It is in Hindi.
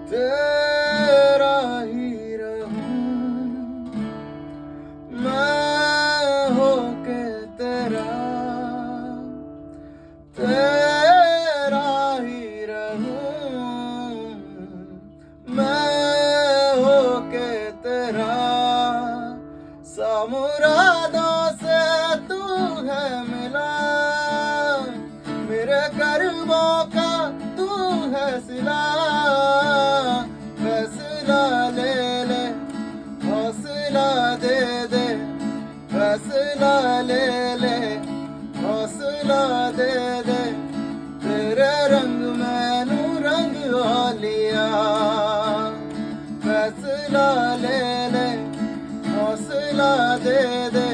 तेरा ही रहूं मैं होके तेरा, तेरा ही रहूं मैं होके तेरा। मुरादों से तू है मिला, मेरे कर्मों का तू है सिला। फैसला ले ले, हौसला दे दे, फैसला ले ले, हौसला दे दे। तेरे रंग मैनू रंग लिया, फैसला ले ले, हौसला दे दे।